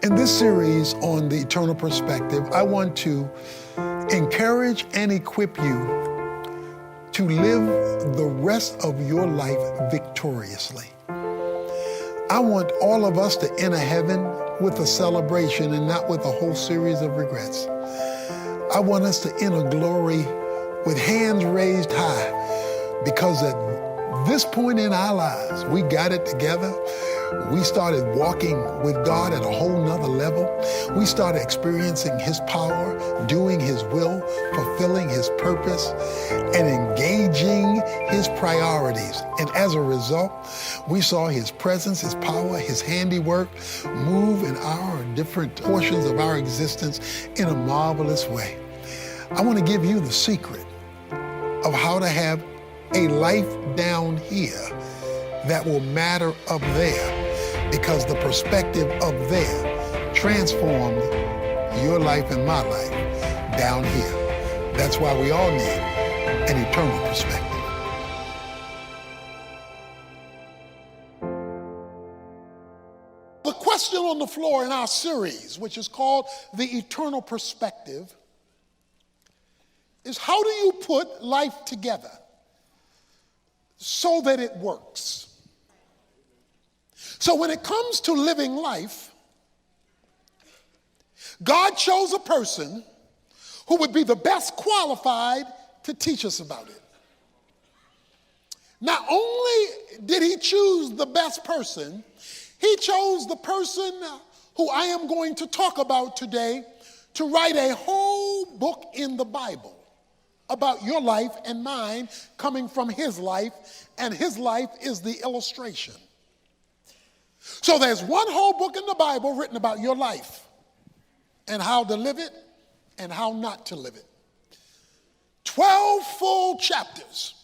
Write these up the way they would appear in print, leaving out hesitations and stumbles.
In this series on the eternal perspective, I want to encourage and equip you to live the rest of your life victoriously. I want all of us to enter heaven with a celebration and not with a whole series of regrets. I want us to enter glory with hands raised high, because at this point in our lives, we got it together. We started walking with God at a whole nother level. We started experiencing His power, doing His will, fulfilling His purpose, and engaging His priorities. And as a result, we saw His presence, His power, His handiwork move in our different portions of our existence in a marvelous way. I want to give you the secret of how to have a life down here that will matter up there, because the perspective up there transformed your life and my life down here. That's why we all need an eternal perspective. The question on the floor in our series, which is called The Eternal Perspective, is how do you put life together so that it works? So when it comes to living life, God chose a person who would be the best qualified to teach us about it. Not only did He choose the best person, He chose the person who I am going to talk about today to write a whole book in the Bible about your life and mine, coming from His life, and His life is the illustration. So there's one whole book in the Bible written about your life and how to live it and how not to live it. 12 full chapters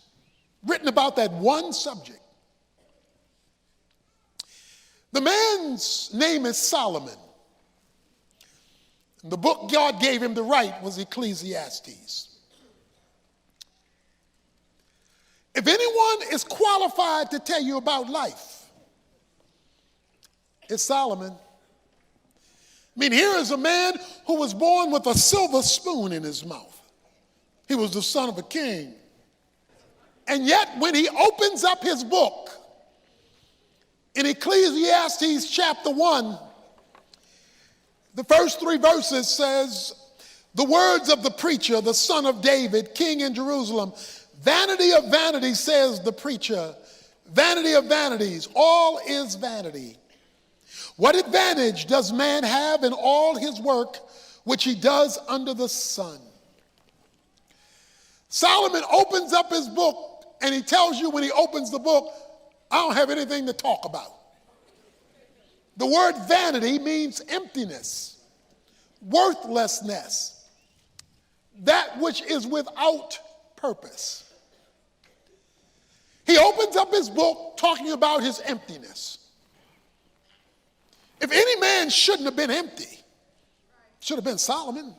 written about that one subject. The man's name is Solomon. The book God gave him to write was Ecclesiastes. If anyone is qualified to tell you about life, it's Solomon. I mean, here is a man who was born with a silver spoon in his mouth. He was the son of a king. And yet, when he opens up his book, in Ecclesiastes chapter 1, the first 3 verses says, the words of the preacher, the son of David, king in Jerusalem, vanity of vanities, says the preacher, vanity of vanities, all is vanity. What advantage does man have in all his work which he does under the sun? Solomon opens up his book and he tells you when he opens the book, I don't have anything to talk about. The word vanity means emptiness, worthlessness, that which is without purpose. He opens up his book talking about his emptiness. If any man shouldn't have been empty, should have been Solomon.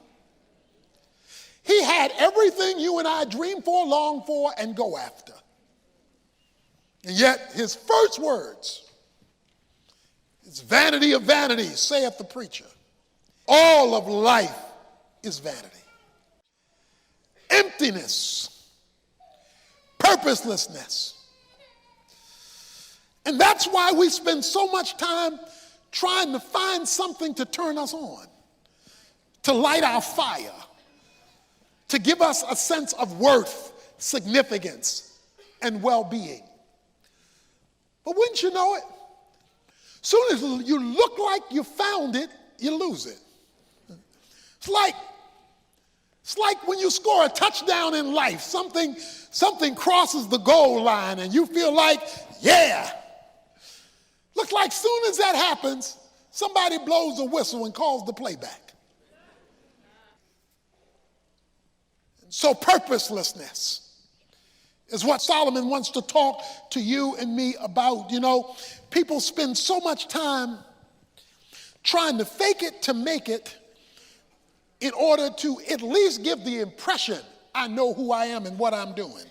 He had everything you and I dream for, long for, and go after. And yet his first words is vanity of vanities, saith the preacher. All of life is vanity. Emptiness, purposelessness. And that's why we spend so much time trying to find something to turn us on, to light our fire, to give us a sense of worth, significance, and well-being. But wouldn't you know it? Soon as you look like you found it, you lose it. It's like when you score a touchdown in life, something crosses the goal line and you feel like, yeah. Looks like soon as that happens, somebody blows a whistle and calls the playback. So purposelessness is what Solomon wants to talk to you and me about. You know, people spend so much time trying to fake it to make it in order to at least give the impression I know who I am and what I'm doing.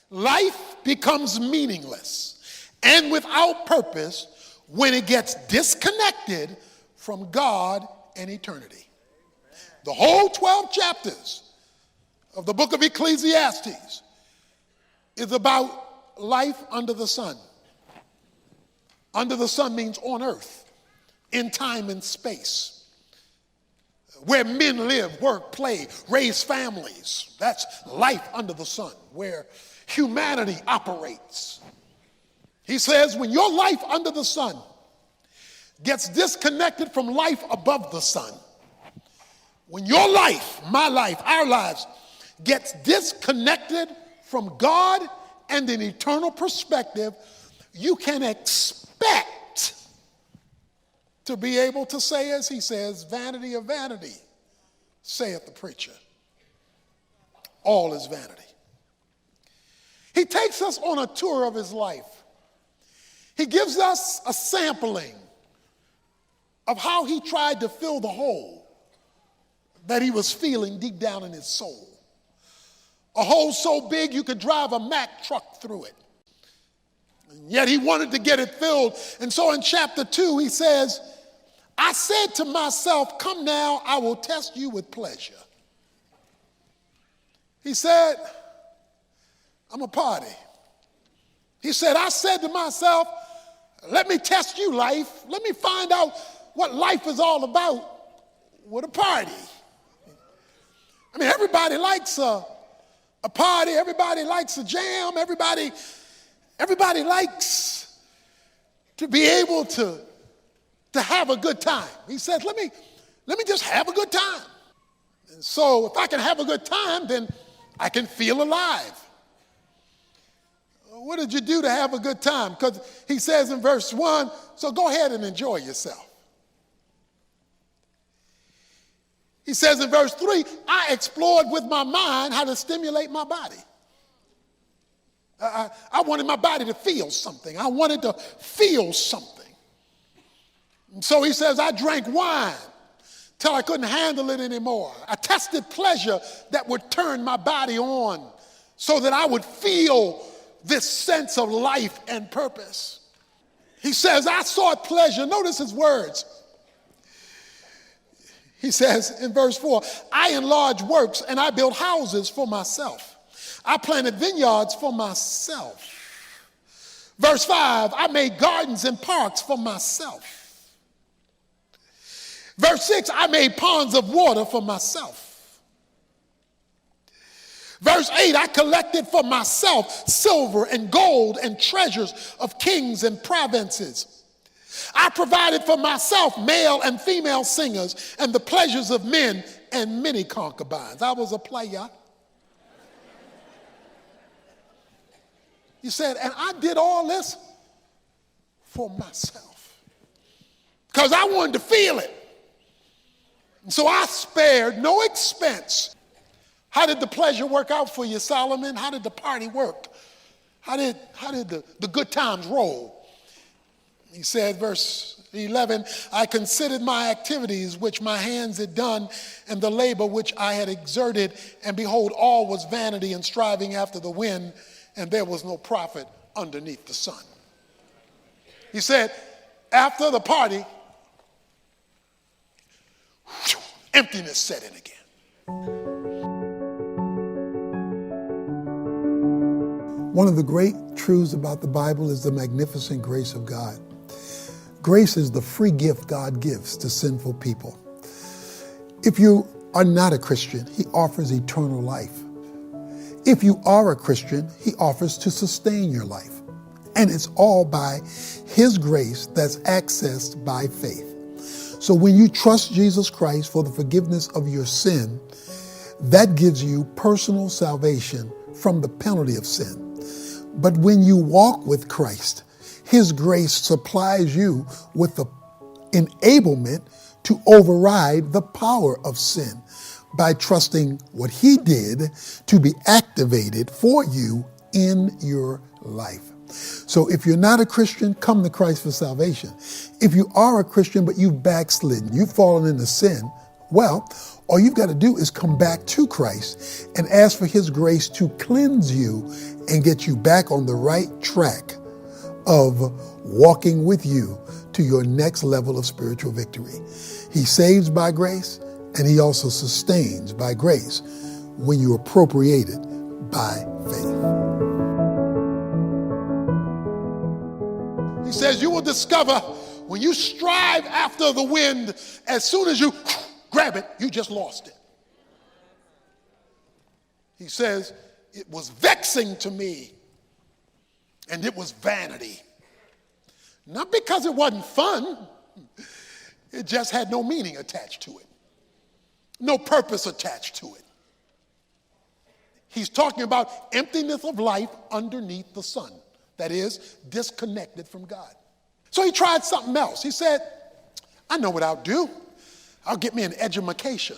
Life becomes meaningless and without purpose when it gets disconnected from God and eternity. The whole 12 chapters of the book of Ecclesiastes is about life under the sun. Under the sun means on earth, in time and space, where men live, work, play, raise families. That's life under the sun, where humanity operates. He says, when your life under the sun gets disconnected from life above the sun, when your life, my life, our lives, gets disconnected from God and an eternal perspective, you can expect to be able to say, as he says, vanity of vanity, saith the preacher. All is vanity. He takes us on a tour of his life. He gives us a sampling of how he tried to fill the hole that he was feeling deep down in his soul. A hole so big you could drive a Mack truck through it. And yet he wanted to get it filled. And so in chapter 2, he says, I said to myself, come now, I will test you with pleasure. He said, I'm a party. He said, I said to myself, let me test you, life. Let me find out what life is all about with a party. I mean, everybody likes a party. Everybody likes a jam. Everybody likes to be able to have a good time. He says, let me just have a good time. And so if I can have a good time, then I can feel alive. What did you do to have a good time? Because he says in verse 1, so go ahead and enjoy yourself. He says in verse 3, I explored with my mind how to stimulate my body. I wanted my body to feel something. I wanted to feel something. And so he says, I drank wine till I couldn't handle it anymore. I tested pleasure that would turn my body on so that I would feel this sense of life and purpose. He says, I sought pleasure. Notice his words. He says in verse 4, I enlarged works and I built houses for myself. I planted vineyards for myself. Verse 5, I made gardens and parks for myself. Verse 6, I made ponds of water for myself. Verse 8, I collected for myself silver and gold and treasures of kings and provinces. I provided for myself male and female singers and the pleasures of men and many concubines. I was a player. He said, and I did all this for myself because I wanted to feel it. And so I spared no expense. How did the pleasure work out for you, Solomon? How did the party work? How did the good times roll? He said, verse 11, I considered my activities which my hands had done and the labor which I had exerted, and behold, all was vanity and striving after the wind, and there was no profit underneath the sun. He said, after the party, emptiness set in again. One of the great truths about the Bible is the magnificent grace of God. Grace is the free gift God gives to sinful people. If you are not a Christian, he offers eternal life. If you are a Christian, he offers to sustain your life. And it's all by his grace that's accessed by faith. So when you trust Jesus Christ for the forgiveness of your sin, that gives you personal salvation from the penalty of sin. But when you walk with Christ, his grace supplies you with the enablement to override the power of sin by trusting what he did to be activated for you in your life. So if you're not a Christian, come to Christ for salvation. If you are a Christian, but you've backslidden, you've fallen into sin, well, all you've got to do is come back to Christ and ask for his grace to cleanse you and get you back on the right track of walking with you to your next level of spiritual victory. He saves by grace, and he also sustains by grace when you appropriate it by faith. He says you will discover when you strive after the wind, as soon as you grab it, you just lost it. He says, it was vexing to me, and it was vanity. Not because it wasn't fun, it just had no meaning attached to it, no purpose attached to it. He's talking about emptiness of life underneath the sun, that is, disconnected from God. So he tried something else. He said, I know what I'll do. I'll get me an edumacation.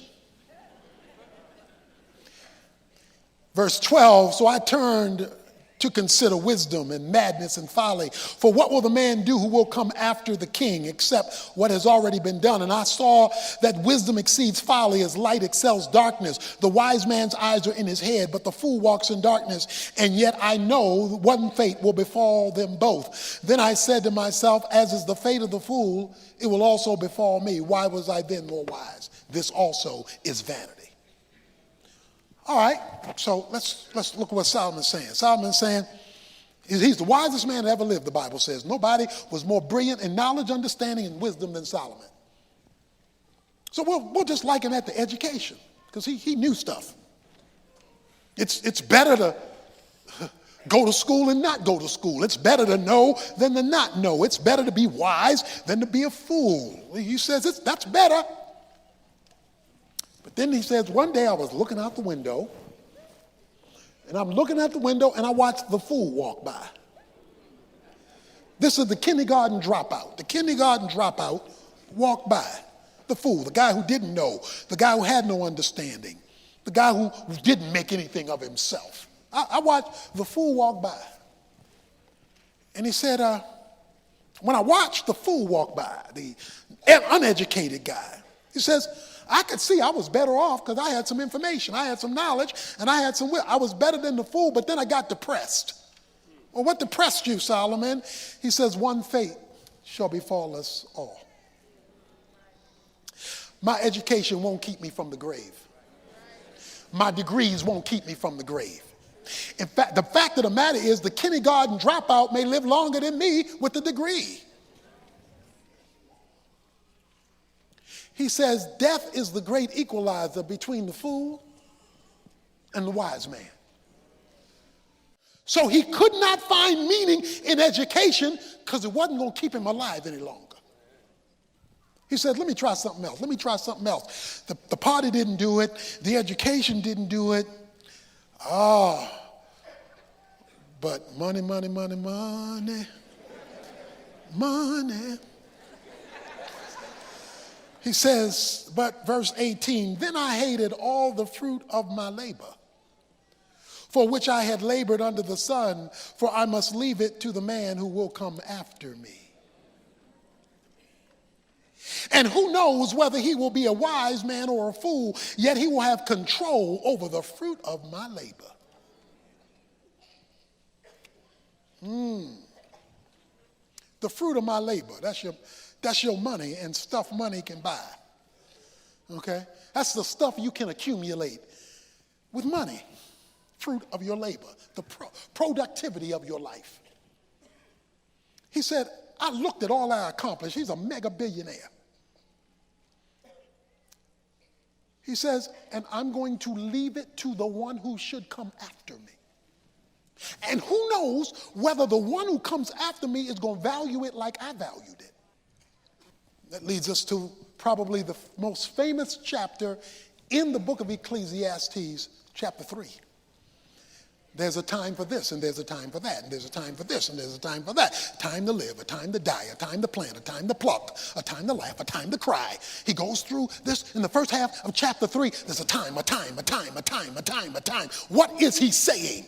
Verse 12, so I turned to consider wisdom and madness and folly. For what will the man do who will come after the king except what has already been done? And I saw that wisdom exceeds folly as light excels darkness. The wise man's eyes are in his head, but the fool walks in darkness. And yet I know one fate will befall them both. Then I said to myself, as is the fate of the fool, it will also befall me. Why was I then more wise? This also is vanity. All right, so let's look at what Solomon's saying. Solomon's saying he's the wisest man that ever lived, the Bible says. Nobody was more brilliant in knowledge, understanding, and wisdom than Solomon. So we'll just liken that to education, because he knew stuff. It's better to go to school and not go to school. It's better to know than to not know. It's better to be wise than to be a fool. He says that's better. But then he says, one day I was looking out the window, and I'm looking out the window, and I watched the fool walk by. This is the kindergarten dropout. The kindergarten dropout walked by. The fool, the guy who didn't know, the guy who had no understanding, the guy who didn't make anything of himself. I watched the fool walk by. And he said, when I watched the fool walk by, the uneducated guy, he says, I could see I was better off because I had some information, I had some knowledge, and I had some will. I was better than the fool, but then I got depressed. Well, what depressed you, Solomon? He says, one fate shall befall us all. My education won't keep me from the grave. My degrees won't keep me from the grave. In fact, the fact of the matter is the kindergarten dropout may live longer than me with a degree. He says, death is the great equalizer between the fool and the wise man. So he could not find meaning in education because it wasn't going to keep him alive any longer. He said, let me try something else. Let me try something else. The party didn't do it. The education didn't do it. But money, money, money, money, money. He says, but verse 18, then I hated all the fruit of my labor, for which I had labored under the sun, for I must leave it to the man who will come after me. And who knows whether he will be a wise man or a fool, yet he will have control over the fruit of my labor. The fruit of my labor, that's your money and stuff money can buy. Okay? That's the stuff you can accumulate with money. Fruit of your labor, the productivity of your life. He said, I looked at all I accomplished. He's a mega billionaire. He says, and I'm going to leave it to the one who should come after me. And who knows whether the one who comes after me is going to value it like I valued it. That leads us to probably the most famous chapter in the book of Ecclesiastes, chapter 3. There's a time for this, and there's a time for that, and there's a time for this, and there's a time for that. Time to live, a time to die, a time to plant, a time to pluck, a time to laugh, a time to cry. He goes through this in the first half of chapter 3. There's a time, a time, a time, a time, a time, a time. What is he saying?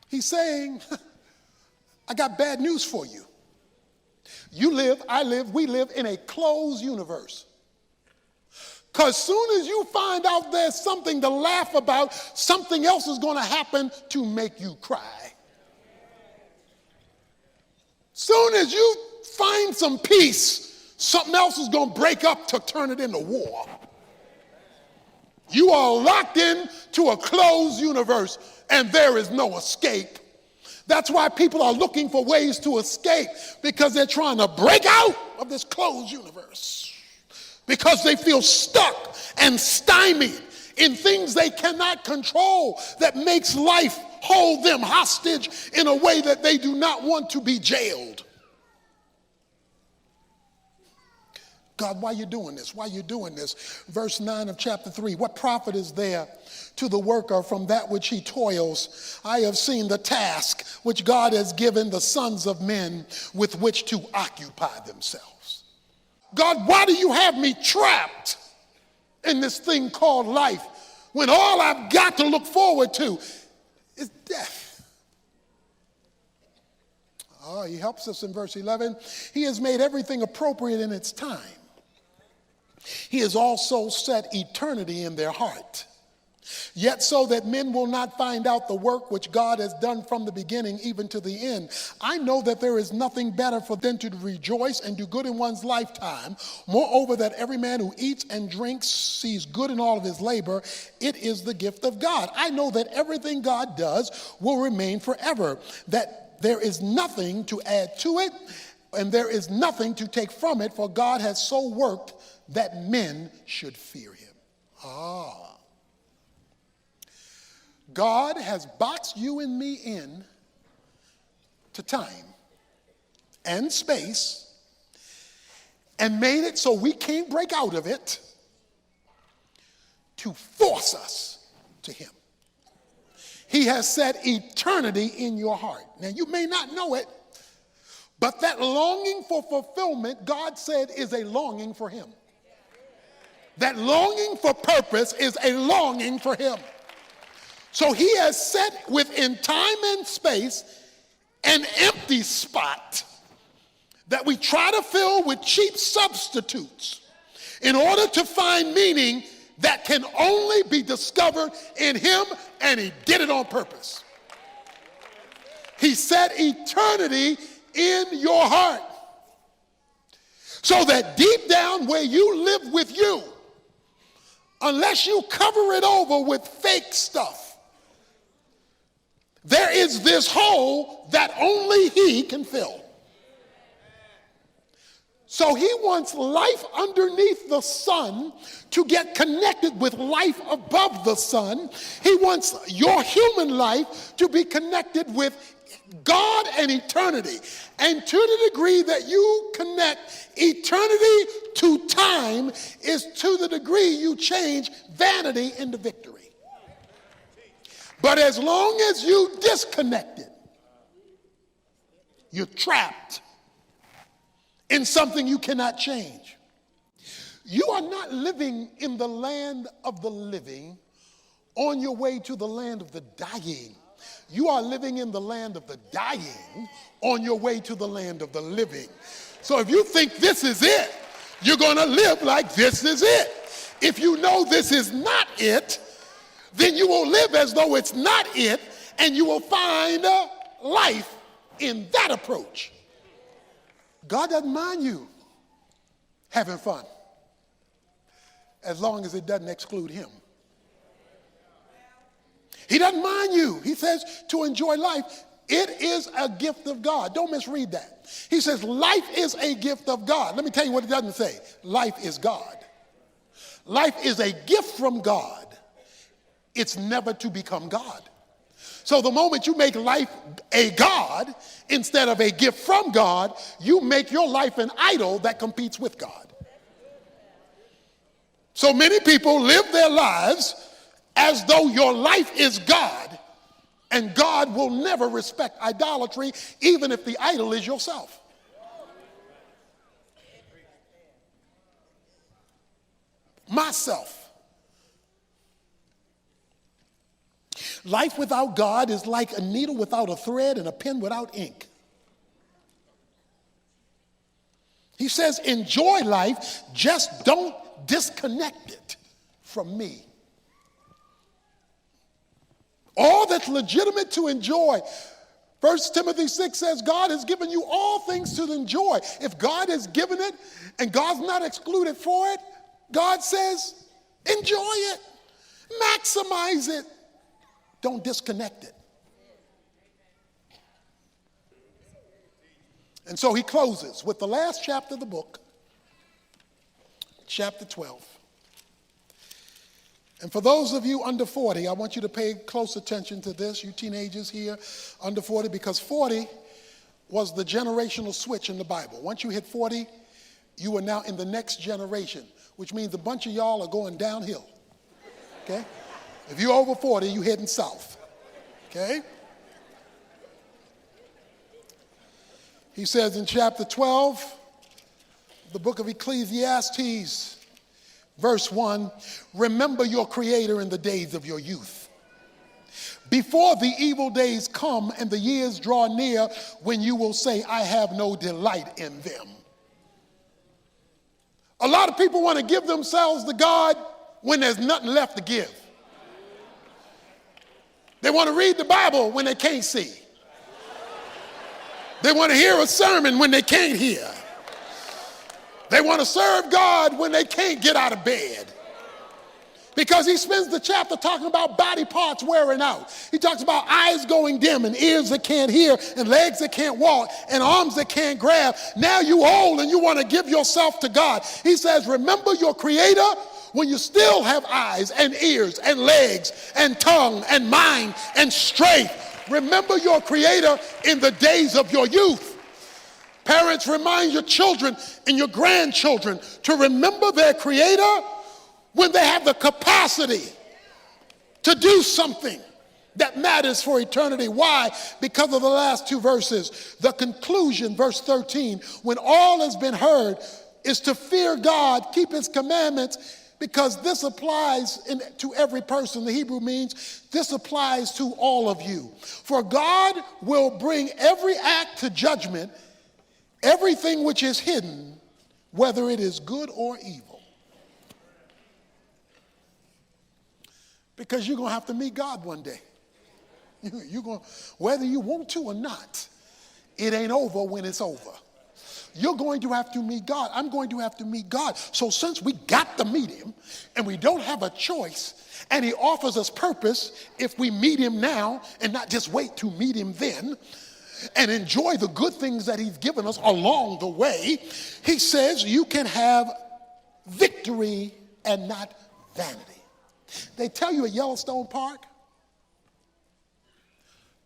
He's saying, I got bad news for you. You live, I live, we live in a closed universe. Because soon as you find out there's something to laugh about, something else is going to happen to make you cry. Soon soon as you find some peace, something else is going to break up to turn it into war. You are locked in to a closed universe, and there is no escape. That's why people are looking for ways to escape, because they're trying to break out of this closed universe, because they feel stuck and stymied in things they cannot control that makes life hold them hostage in a way that they do not want to be jailed. God, why are you doing this? Why are you doing this? Verse 9 of chapter 3, what profit is there to the worker from that which he toils? I have seen the task which God has given the sons of men with which to occupy themselves. God, why do you have me trapped in this thing called life when all I've got to look forward to is death? Oh, he helps us in verse 11. He has made everything appropriate in its time. He has also set eternity in their heart. Yet so that men will not find out the work which God has done from the beginning even to the end. I know that there is nothing better for them to rejoice and do good in one's lifetime. Moreover, that every man who eats and drinks sees good in all of his labor. It is the gift of God. I know that everything God does will remain forever, that there is nothing to add to it, and there is nothing to take from it, for God has so worked that men should fear him. God has boxed you and me in to time and space and made it so we can't break out of it, to force us to him. He has set eternity in your heart. Now, you may not know it, but that longing for fulfillment, God said, is a longing for him. That longing for purpose is a longing for him. So he has set within time and space an empty spot that we try to fill with cheap substitutes in order to find meaning that can only be discovered in him, and he did it on purpose. He set eternity in your heart so that deep down where you live with you, unless you cover it over with fake stuff, there is this hole that only he can fill. So he wants life underneath the sun to get connected with life above the sun. He wants your human life to be connected with God and eternity. And to the degree that you connect eternity to time is to the degree you change vanity into victory. But as long as you disconnect it, you're trapped in something you cannot change. You are not living in the land of the living on your way to the land of the dying. You are living in the land of the dying on your way to the land of the living. So if you think this is it, you're going to live like this is it. If you know this is not it, then you will live as though it's not it, and you will find life in that approach. God doesn't mind you having fun as long as it doesn't exclude him. He doesn't mind you. He says to enjoy life. It is a gift of God. Don't misread that. He says life is a gift of God. Let me tell you what it doesn't say. Life is God. Life is a gift from God. It's never to become God. So the moment you make life a God instead of a gift from God, you make your life an idol that competes with God. So many people live their lives as though your life is God, and God will never respect idolatry, even if the idol is yourself. Myself. Life without God is like a needle without a thread and a pen without ink. He says, enjoy life, just don't disconnect it from me. All that's legitimate to enjoy. 1 Timothy 6 says God has given you all things to enjoy. If God has given it and God's not excluded for it, God says enjoy it, maximize it, don't disconnect it. And so he closes with the last chapter of the book, chapter 12. And for those of you under 40, I want you to pay close attention to this, you teenagers here under 40, because 40 was the generational switch in the Bible. Once you hit 40, you are now in the next generation, which means a bunch of y'all are going downhill, okay? If you're over 40, you're heading south, okay? He says in chapter 12, the book of Ecclesiastes, verse 1, remember your Creator in the days of your youth, before the evil days come and the years draw near when you will say, I have no delight in them. A lot of people want to give themselves to God when there's nothing left to give. They want to read the Bible when they can't see. They want to hear a sermon when they can't hear. They want to serve God when they can't get out of bed. Because he spends the chapter talking about body parts wearing out. He talks about eyes going dim and ears that can't hear and legs that can't walk and arms that can't grab. Now you old and you want to give yourself to God. He says, remember your Creator when you still have eyes and ears and legs and tongue and mind and strength. Remember your Creator in the days of your youth. Parents, remind your children and your grandchildren to remember their Creator when they have the capacity to do something that matters for eternity. Why? Because of the last two verses. The conclusion, verse 13, when all has been heard, is to fear God, keep his commandments, because this applies to every person. The Hebrew means this applies to all of you. For God will bring every act to judgment, everything which is hidden, whether it is good or evil. Because you're going to have to meet God one day. You're going, whether you want to or not, it ain't over when it's over. You're going to have to meet God. I'm going to have to meet God. So since we got to meet him and we don't have a choice, and he offers us purpose if we meet him now and not just wait to meet him then and enjoy the good things that he's given us along the way, he says you can have victory and not vanity. They tell you at Yellowstone Park,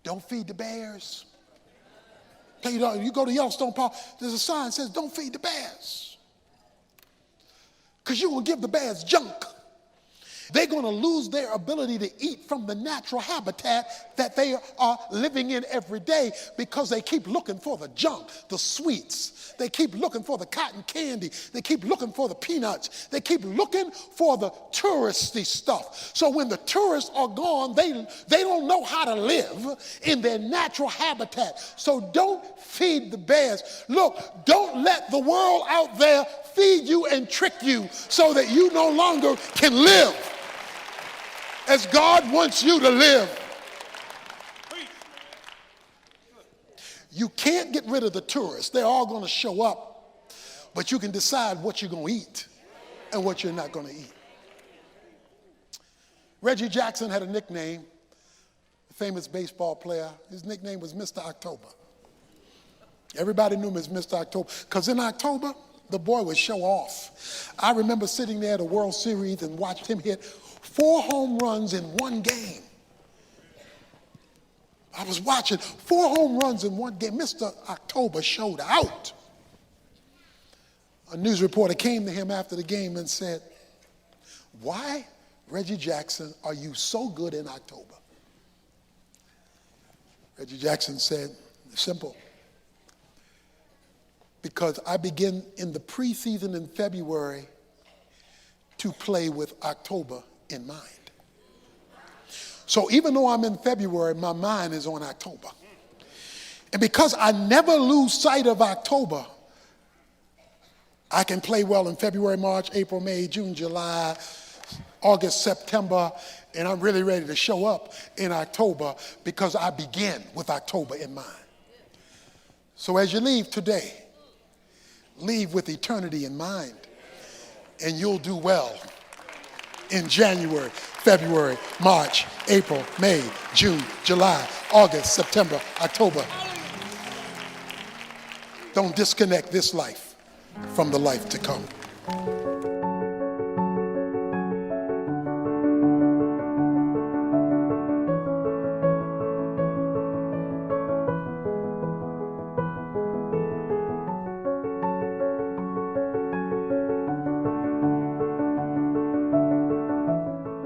don't feed the bears. You go to Yellowstone Park, there's a sign that says, don't feed the bears. Because you're going to give the bears junk. They're going to lose their ability to eat from the natural habitat that they are living in every day because they keep looking for the junk, the sweets. They keep looking for the cotton candy. They keep looking for the peanuts. They keep looking for the touristy stuff. So when the tourists are gone, they don't know how to live in their natural habitat. So don't feed the bears. Look, don't let the world out there feed you and trick you so that you no longer can live as God wants you to live. You can't get rid of the tourists. They're all going to show up. But you can decide what you're going to eat and what you're not going to eat. Reggie Jackson had a nickname, a famous baseball player. His nickname was Mr. October. Everybody knew him as Mr. October because in October, the boy would show off. I remember sitting there at a World Series and watched him hit 4 home runs in one game. I was watching 4 home runs in one game. Mr. October showed out. A news reporter came to him after the game and said, why, Reggie Jackson, are you so good in October? Reggie Jackson said, simple. Because I begin in the preseason in February to play with October in mind. So even though I'm in February, my mind is on October. And because I never lose sight of October, I can play well in February, March, April, May, June, July, August, September, and I'm really ready to show up in October because I begin with October in mind. So as you leave today, leave with eternity in mind, and you'll do well in January, February, March, April, May, June, July, August, September, October. Don't disconnect this life from the life to come.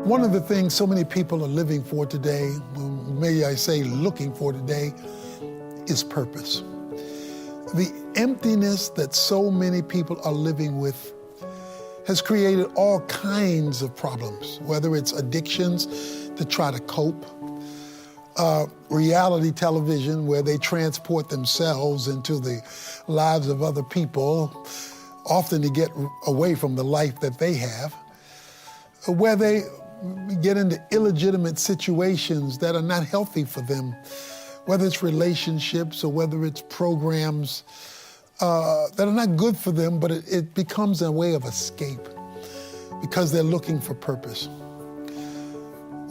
One of the things so many people are living for today, maybe I say looking for today, is purpose. The emptiness that so many people are living with has created all kinds of problems, whether it's addictions to try to cope, reality television where they transport themselves into the lives of other people, often to get away from the life that they have, where they get into illegitimate situations that are not healthy for them, whether it's relationships or whether it's programs that are not good for them, but it becomes a way of escape because they're looking for purpose.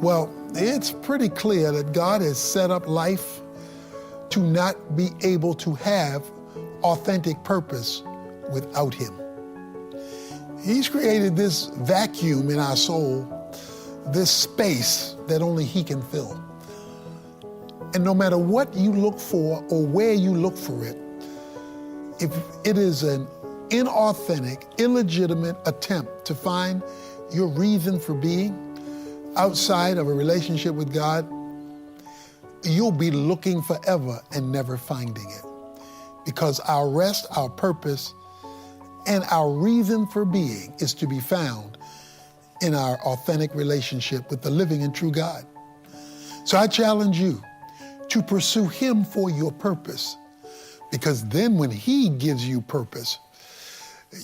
Well, it's pretty clear that God has set up life to not be able to have authentic purpose without Him. He's created this vacuum in our soul, this space that only He can fill. And no matter what you look for or where you look for it, if it is an inauthentic, illegitimate attempt to find your reason for being outside of a relationship with God, you'll be looking forever and never finding it. Because our rest, our purpose, and our reason for being is to be found in our authentic relationship with the living and true God. So I challenge you to pursue Him for your purpose, because then when He gives you purpose,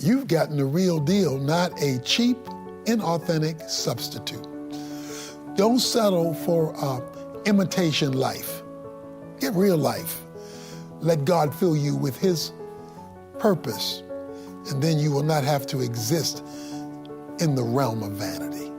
you've gotten the real deal, not a cheap, inauthentic substitute. Don't settle for imitation life. Get real life. Let God fill you with His purpose, and then you will not have to exist in the realm of vanity.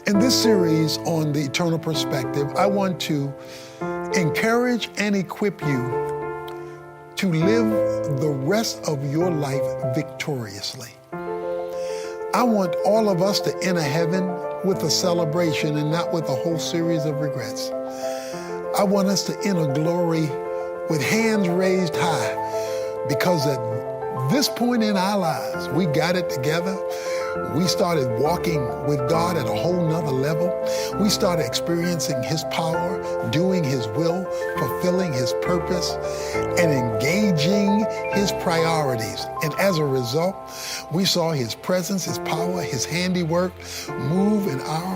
In this series on the eternal perspective, I want to encourage and equip you to live the rest of your life victoriously. I want all of us to enter heaven with a celebration and not with a whole series of regrets. I want us to enter glory with hands raised high, because at this point in our lives, we got it together. We started walking with God at a whole nother level. We started experiencing His power, doing His will, fulfilling His purpose, and engaging His priorities. And as a result, we saw His presence, His power, His handiwork move in our